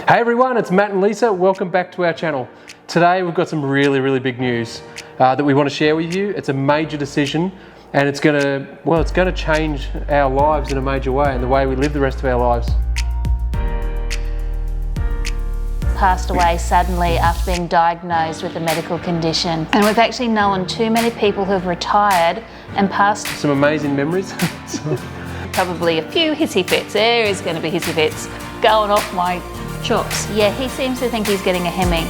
Hey everyone, it's Matt and Lisa. Welcome back to our channel. Today we've got some really big news that we want to share with you. It's a major decision and it's going to change our lives in a major way and the way we live the rest of our lives. Passed away suddenly after being diagnosed with a medical condition. And we've actually known too many people who've retired and passed. Some amazing memories. Probably a few hissy fits. There is going to be hissy fits going off my chops. Yeah, he seems to think he's getting a Hemi.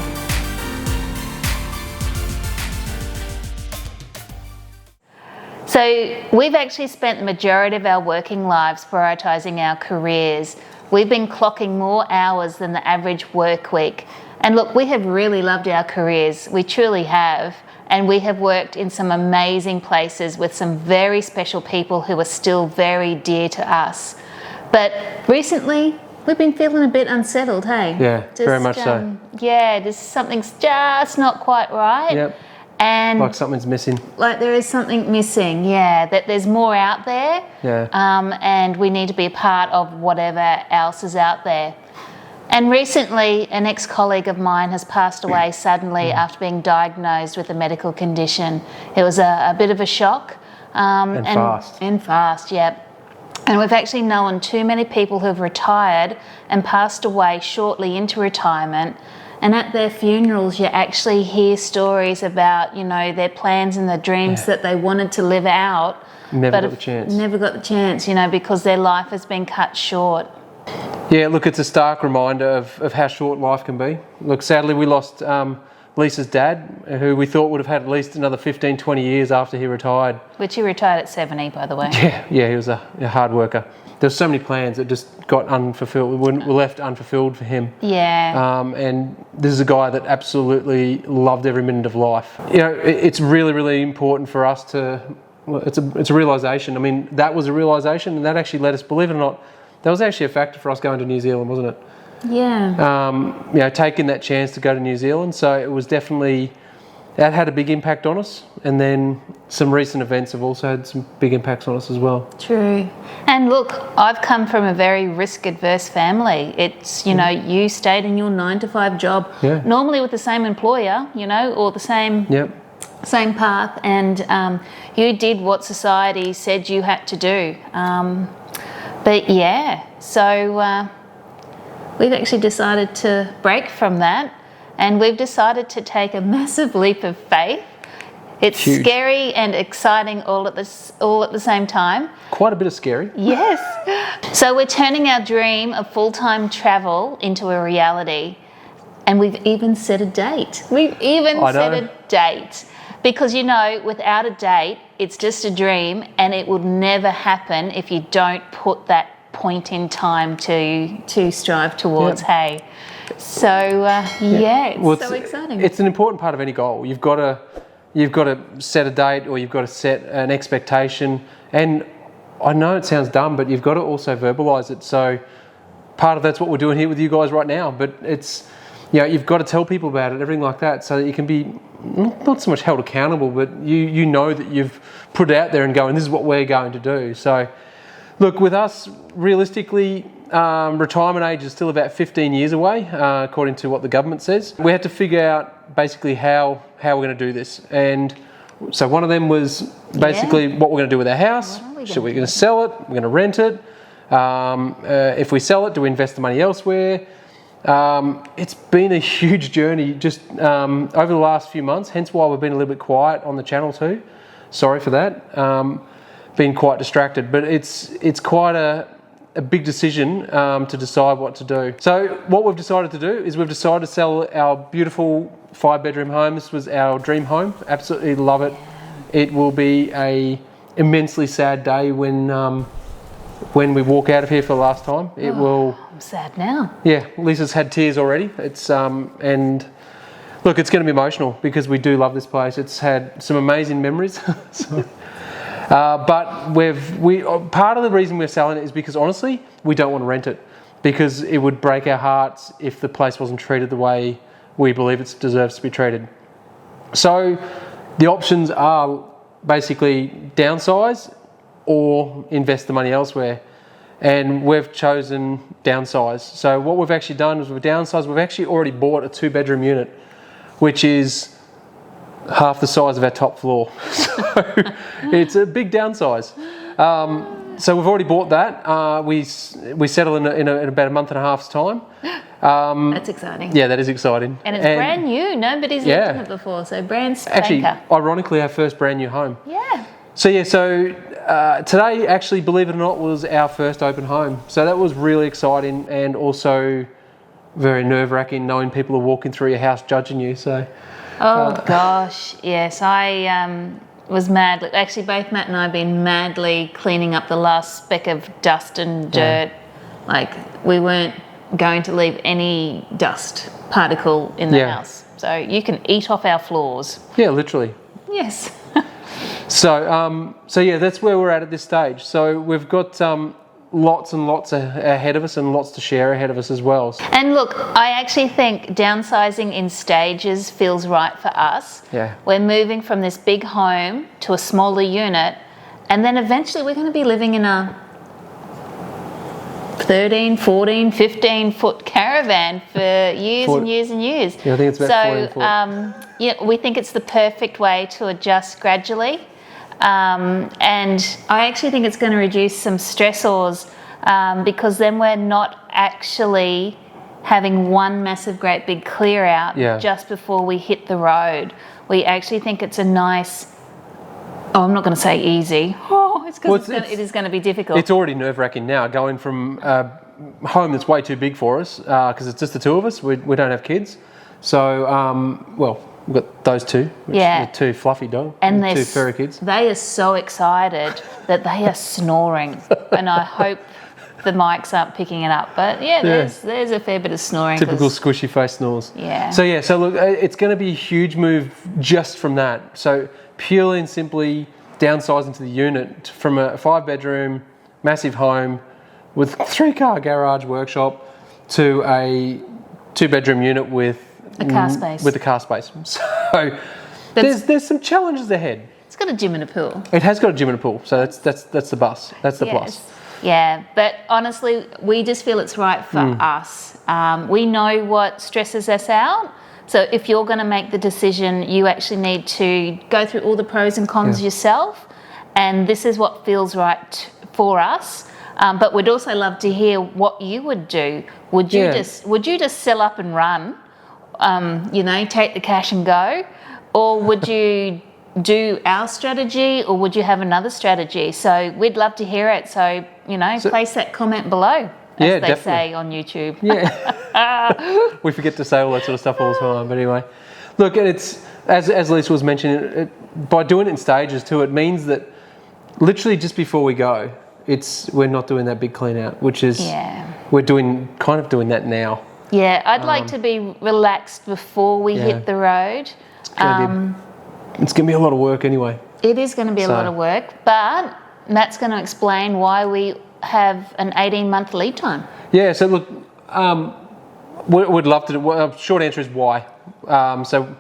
So we've actually spent the majority of our working lives prioritising our careers. We've been clocking more hours than the average work week. And look, we have really loved our careers. We truly have. And we have worked in some amazing places with some very special people who are still very dear to us. But recently, we've been feeling a bit unsettled, hey? Yeah, very much so. Yeah, something's just not quite right. Yep. And like something's missing. Like there is something missing, yeah, that there's more out there. Yeah. And we need to be a part of whatever else is out there. And recently, an ex-colleague of mine has passed away suddenly after being diagnosed with a medical condition. It was a bit of a shock. And fast. And fast, yeah. And we've actually known too many people who've retired and passed away shortly into retirement. And at their funerals, you actually hear stories about, you know, their plans and the dreams that they wanted to live out. Never got the chance. Never got the chance, you know, because their life has been cut short. Yeah, look, it's a stark reminder of how short life can be. Look, sadly, we lost Lisa's dad, who we thought would have had at least another 15, 20 years after he retired. Which he retired at 70, by the way. Yeah, he was a hard worker. There were so many plans that just got unfulfilled, were left unfulfilled for him. Yeah. And this is a guy that absolutely loved every minute of life. You know, it's really important for us to, well, it's a realisation. I mean, that was a realisation and that actually led us, believe it or not, that was actually a factor for us going to New Zealand, wasn't it? Yeah. You know, taking that chance to go to New Zealand. So it was definitely, that had a big impact on us. And then some recent events have also had some big impacts on us as well. True. And look, I've come from a very risk-adverse family. It's, you know, you stayed in your 9-to-5 job, normally with the same employer, you know, or the same same path, and you did what society said you had to do. But yeah, so we've actually decided to break from that, and we've decided to take a massive leap of faith. It's huge. Scary and exciting all at the same time. Quite a bit of scary. Yes. So we're turning our dream of full-time travel into a reality, and we've even set a date. Because, you know, without a date, it's just a dream, and it will never happen if you don't put that point in time to strive towards. Hey, so it's so exciting. It's an important part of any goal. You've got to set a date, or you've got to set an expectation. And I know it sounds dumb, but you've got to also verbalise it. So part of that's what we're doing here with you guys right now. But it's, you know, you've got to tell people about it, everything like that, so that you can be not so much held accountable, but you know that you've put it out there and going, this is what we're going to do. So look, with us, realistically, retirement age is still about 15 years away, according to what the government says. We had to figure out basically how we're going to do this. And so one of them was basically what we're going to do with our house. Should we going to sell it? We're going to rent it. If we sell it, do we invest the money elsewhere? It's been a huge journey just over the last few months, hence why we've been a little bit quiet on the channel too. Sorry for that. Been quite distracted, but it's quite a big decision to decide what to do. So what we've decided to do is we've decided to sell our beautiful 5-bedroom home. This was our dream home. Absolutely love it. It will be a immensely sad day when we walk out of here for the last time. It will. I'm sad now. Yeah, Lisa's had tears already. It's and look, it's going to be emotional because we do love this place. It's had some amazing memories. But part of the reason we're selling it is because honestly, we don't want to rent it, because it would break our hearts if the place wasn't treated the way we believe it deserves to be treated. So the options are basically downsize or invest the money elsewhere. and we've chosen downsize. So what we've actually done is we've downsized. We've actually already bought a 2-bedroom unit, which is half the size of our top floor. So it's a big downsize. So we've already bought that. We settle in about a month and a half's time. That's exciting. Yeah, that is exciting. And it's brand new. Nobody's lived in it before, so brand spanker. Actually, ironically, our first brand new home. Yeah. So today, actually, believe it or not, was our first open home. So that was really exciting and also very nerve-wracking knowing people are walking through your house judging you. So. Oh gosh, yes, I was mad. Actually, both Matt and I have been madly cleaning up the last speck of dust and dirt. Like, we weren't going to leave any dust particle in the house. So you can eat off our floors. Yeah, literally. Yes. So that's where we're at this stage. So we've got lots and lots ahead of us and lots to share ahead of us as well. And look, I actually think downsizing in stages feels right for us. Yeah. We're moving from this big home to a smaller unit, and then eventually we're going to be living in a 13, 14, 15-foot caravan for years and years and years. Yeah, I think it's about 14 foot. We think it's the perfect way to adjust gradually. And I actually think it's going to reduce some stressors because then we're not actually having one massive great big clear out just before we hit the road. We actually think it's a nice, I'm not going to say easy. It is going to be difficult. It's already nerve-wracking now going from a home that's way too big for us because it's just the two of us. We don't have kids. So, we've got those two. The two fluffy dogs and two furry kids. They are so excited that they are snoring. And I hope the mics aren't picking it up. But there's a fair bit of snoring. Typical squishy face snores. Yeah. So look, it's going to be a huge move just from that. So purely and simply downsizing to the unit from a 5-bedroom, massive home with 3-car garage workshop to a 2-bedroom unit with a car space. With a car space. So there's some challenges ahead. It's got a gym and a pool. It has got a gym and a pool. So that's the bus. That's the plus. Yeah, but honestly, we just feel it's right for us. We know what stresses us out. So if you're going to make the decision, you actually need to go through all the pros and cons yourself. And this is what feels right for us. But we'd also love to hear what you would do. Would you just sell up and run? Take the cash and go? Or would you do our strategy, or would you have another strategy? So we'd love to hear it. So, place that comment below, as they say on YouTube. Yeah. We forget to say all that sort of stuff all the time. But anyway, look, it's as Lisa was mentioning, by doing it in stages too, it means that literally just before we go, we're not doing that big clean out, which is we're doing that now. Yeah, I'd like to be relaxed before we hit the road. It's going to be a lot of work anyway. It is going to be a lot of work, but Matt's going to explain why we have an 18-month lead time. Yeah, so look, we'd love to do. Short answer is why. So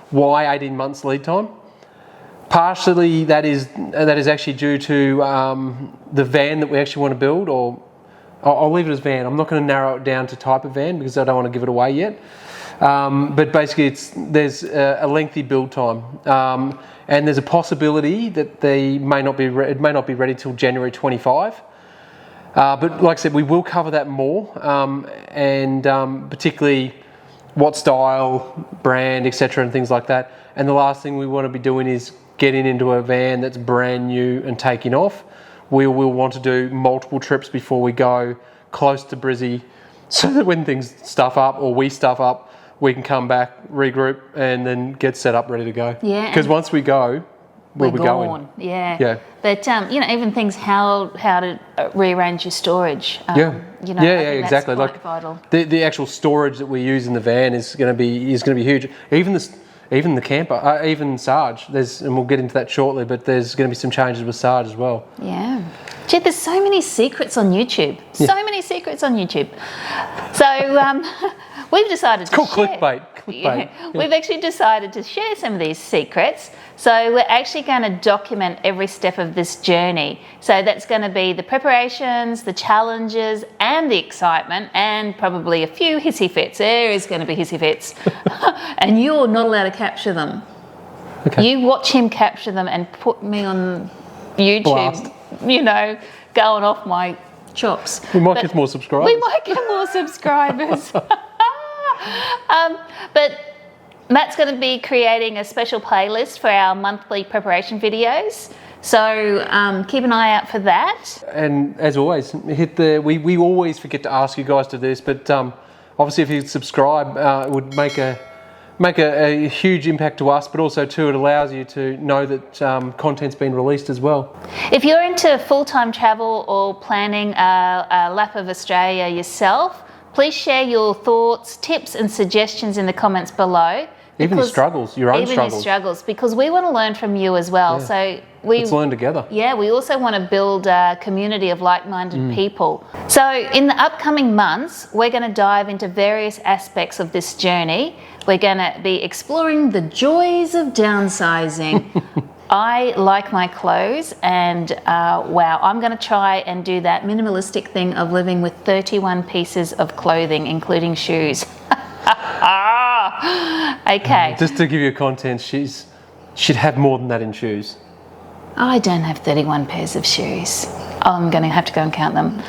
why 18 months lead time? Partially that is actually due to the van that we actually want to build, or I'll leave it as van. I'm not going to narrow it down to type of van because I don't want to give it away yet. But basically, there's a lengthy build time, and there's a possibility that it may not be ready till January 25. But like I said, we will cover that more, and particularly what style, brand, etc., and things like that. And the last thing we want to be doing is getting into a van that's brand new and taking off. We will want to do multiple trips before we go close to Brizzy, so that when things stuff up or we stuff up, we can come back, regroup, and then get set up, ready to go. Yeah. Because once we go, we'll be going. Yeah. Yeah. But even things how to rearrange your storage. Exactly. That's quite vital. The actual storage that we use in the van is going to be huge. Even the camper, even Sarge. And we'll get into that shortly. But there's going to be some changes with Sarge as well. Yeah. Gee, there's so many secrets on YouTube. So many secrets on YouTube. So we've decided it's called clickbait. clickbait. We've actually decided to share some of these secrets. So we're actually going to document every step of this journey. So that's going to be the preparations, the challenges, and the excitement, and probably a few hissy fits. There is going to be hissy fits. And you're not allowed to capture them. Okay. You watch him capture them and put me on YouTube, Blast. you know, going off my chops. We might get more subscribers. We might get more subscribers. But Matt's going to be creating a special playlist for our monthly preparation videos. So keep an eye out for that. And as always, we always forget to ask you guys to do this, but obviously if you subscribe, it would make a huge impact to us, but also too it allows you to know that content's been released as well. If you're into full-time travel or planning a lap of Australia yourself, please share your thoughts, tips and suggestions in the comments below. Even your struggles, your own struggles. Even your struggles, because we want to learn from you as well. Yeah. So let's learn together. Yeah, we also want to build a community of like-minded people. So in the upcoming months, we're going to dive into various aspects of this journey. We're going to be exploring the joys of downsizing. I like my clothes, and wow, I'm going to try and do that minimalistic thing of living with 31 pieces of clothing, including shoes. Okay. Just to give you content, she'd have more than that in shoes. I don't have 31 pairs of shoes. I'm going to have to go and count them.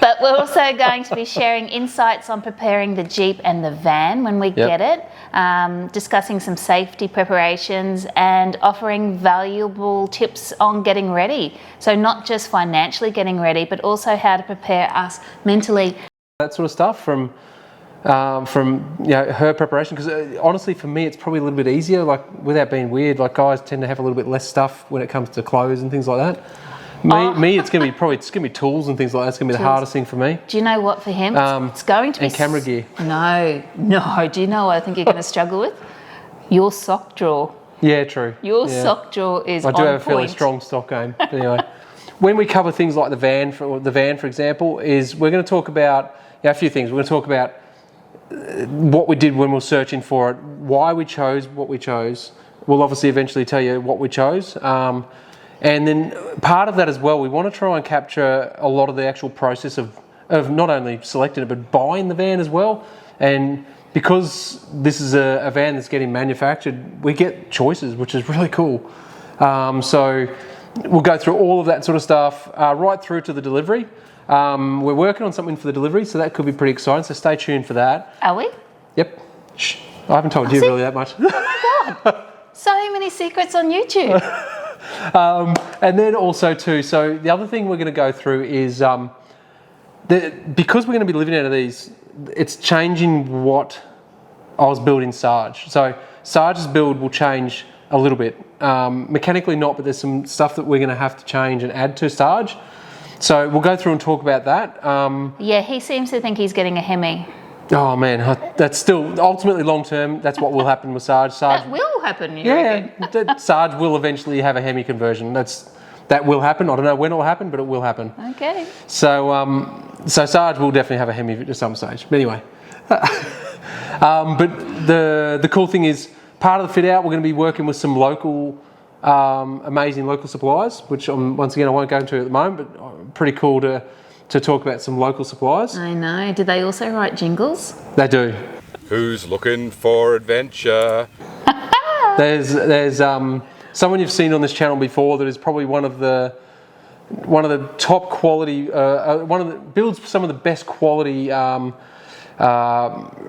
But we're also going to be sharing insights on preparing the Jeep and the van when we get it, discussing some safety preparations and offering valuable tips on getting ready. So not just financially getting ready, but also how to prepare us mentally. That sort of stuff from her preparation, because honestly for me it's probably a little bit easier, like without being weird, like guys tend to have a little bit less stuff when it comes to clothes and things like that. Me it's gonna be tools and things like that. It's gonna be the hardest thing for me. Do you know what for him? It's going to be camera gear. No. Do you know what I think you're going to struggle with? Your sock drawer. Yeah, true. Your sock drawer is on point. I do have a fairly strong stock game. But anyway, when we cover things like the van, for example, is we're going to talk about a few things. We're going to talk about what we did when we were searching for it, why we chose what we chose. We'll obviously eventually tell you what we chose. And then part of that as well, we want to try and capture a lot of the actual process of not only selecting it, but buying the van as well. And because this is a van that's getting manufactured, we get choices, which is really cool. So we'll go through all of that sort of stuff, right through to the delivery. We're working on something for the delivery, so that could be pretty exciting, so stay tuned for that. Are we? Yep. Shh. I haven't told you really that much. Oh my God. So many secrets on YouTube. And then also too, so the other thing we're going to go through is because we're going to be living out of these, it's changing what I was building Sarge. So Sarge's build will change a little bit. Mechanically not, but there's some stuff that we're going to have to change and add to Sarge. So we'll go through and talk about that. Yeah, he seems to think he's getting a Hemi. Oh man, that's still ultimately long term. That's what will happen with Sarge. That will happen. You reckon? Sarge will eventually have a Hemi conversion. That will happen. I don't know when it will happen, but it will happen. Okay. So Sarge will definitely have a Hemi at some stage. But anyway, but the cool thing is, part of the fit out, we're going to be working with some local, amazing local suppliers, which once again I won't go into at the moment, but pretty cool to talk about some local suppliers. I know. Do they also write jingles? They do. Who's looking for adventure? There's someone you've seen on this channel before that is probably one of the top quality, builds some of the best quality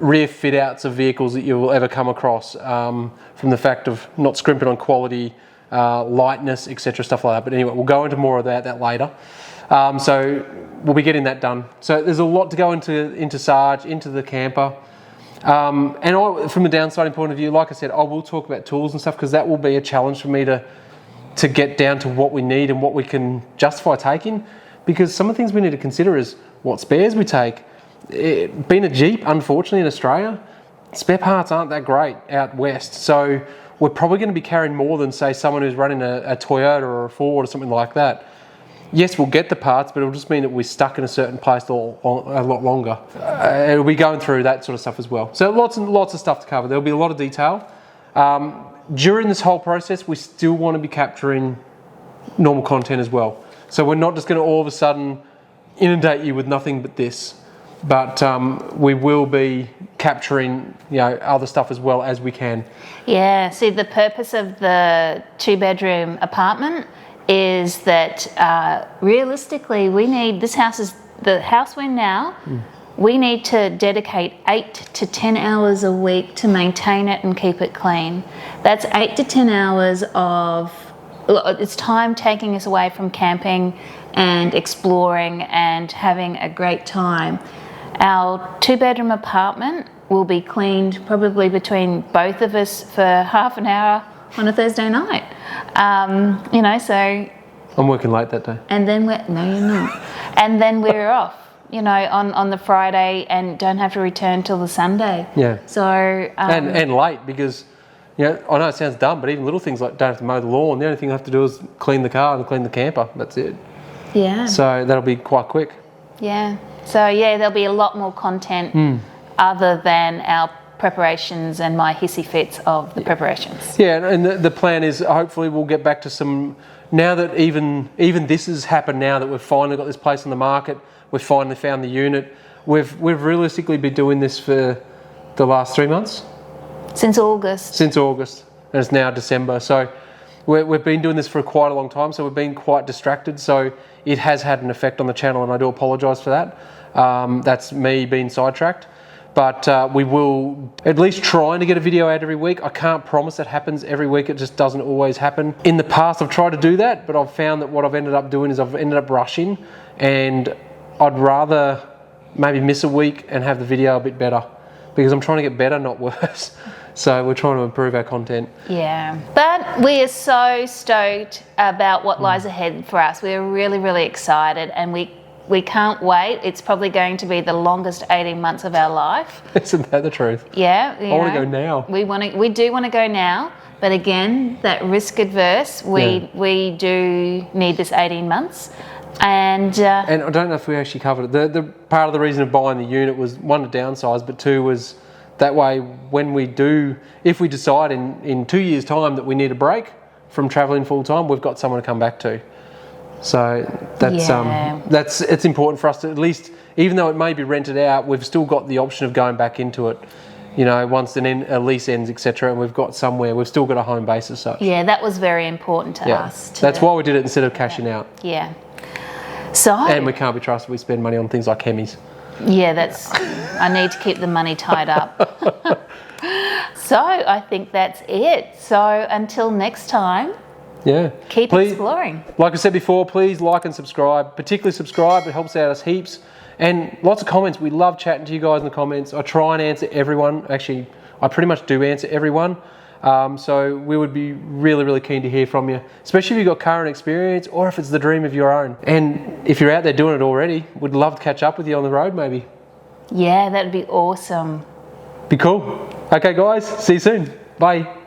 rear fit outs of vehicles that you will ever come across, from the fact of not scrimping on quality, lightness, etc., stuff like that. But anyway, we'll go into more of that later. So we'll be getting that done. So there's a lot to go into Sarge, into the camper. And from the downside point of view, like I said, I will talk about tools and stuff, because that will be a challenge for me to get down to what we need and what we can justify taking. Because some of the things we need to consider is what spares we take. Being a Jeep, unfortunately in Australia, spare parts aren't that great out west. So we're probably going to be carrying more than, say, someone who's running a Toyota or a Ford or something like that. yes, we'll get the parts, but it'll just mean that we're stuck in a certain place a lot longer. It'll be going through that sort of stuff as well. So lots and lots of stuff to cover. There'll be a lot of detail. During this whole process, we still want to be capturing normal content as well. So we're not just going to all of a sudden inundate you with nothing but this, but we will be capturing, you know, other stuff as well as we can. Yeah, see, the purpose of the 2-bedroom apartment is that realistically we need, this house is the house we're in now, we need to dedicate 8 to 10 hours a week to maintain it and keep it clean. That's 8 to 10 hours of, it's time taking us away from camping and exploring and having a great time. Our 2-bedroom apartment will be cleaned probably between both of us for half an hour on a Thursday night. You know, so... I'm working late that day. And then we're... No, you're not. And then we're off, you know, on the Friday and don't have to return till the Sunday. Yeah. So... and late because, you know, I know it sounds dumb, but even little things like don't have to mow the lawn. The only thing I have to do is clean the car and clean the camper. That's it. Yeah. So that'll be quite quick. Yeah. So, yeah, there'll be a lot more content other than our preparations and my hissy fits of the preparations. Yeah, and the plan is hopefully we'll get back to some, now that even this has happened, now that we've finally got this place on the market, we've finally found the unit, we've realistically been doing this for the last 3 months? Since August. Since August, and it's now December. So we've been doing this for quite a long time, so we've been quite distracted, so it has had an effect on the channel, and I do apologise for that. That's me being sidetracked. But we will at least trying to get a video out every week. I can't promise that happens every week. It just doesn't always happen. In the past, I've tried to do that, but I've found that what I've ended up doing is I've ended up rushing, and I'd rather maybe miss a week and have the video a bit better because I'm trying to get better, not worse. So we're trying to improve our content. Yeah, but we are so stoked about what lies ahead for us. We're really, really excited, and we can't wait. It's probably going to be the longest 18 months of our life. Isn't that the truth? Yeah. I want to go now. We do want to go now, but again, that risk adverse, we do need this 18 months. And I don't know if we actually covered it. The part of the reason of buying the unit was, one, to downsize, but two was that way when we do, if we decide in 2 years' time that we need a break from travelling full time, we've got someone to come back to. So that's it's important for us to at least, even though it may be rented out, we've still got the option of going back into it. You know, once a lease ends, etc., and we've got somewhere, we've still got a home base as such. Yeah, that was very important to us. That's why we did it instead of cashing out. Yeah. So. And we can't be trusted. We spend money on things like chemis. Yeah, I need to keep the money tied up. So I think that's it. So until next time. Yeah. Keep exploring. Like I said before, please like and subscribe. Particularly subscribe. It helps out us heaps. And lots of comments. We love chatting to you guys in the comments. I try and answer everyone. Actually, I pretty much do answer everyone. So we would be really, really keen to hear from you, especially if you've got current experience or if it's the dream of your own. And if you're out there doing it already, we'd love to catch up with you on the road maybe. Yeah, that'd be awesome. Be cool. Okay, guys. See you soon. Bye.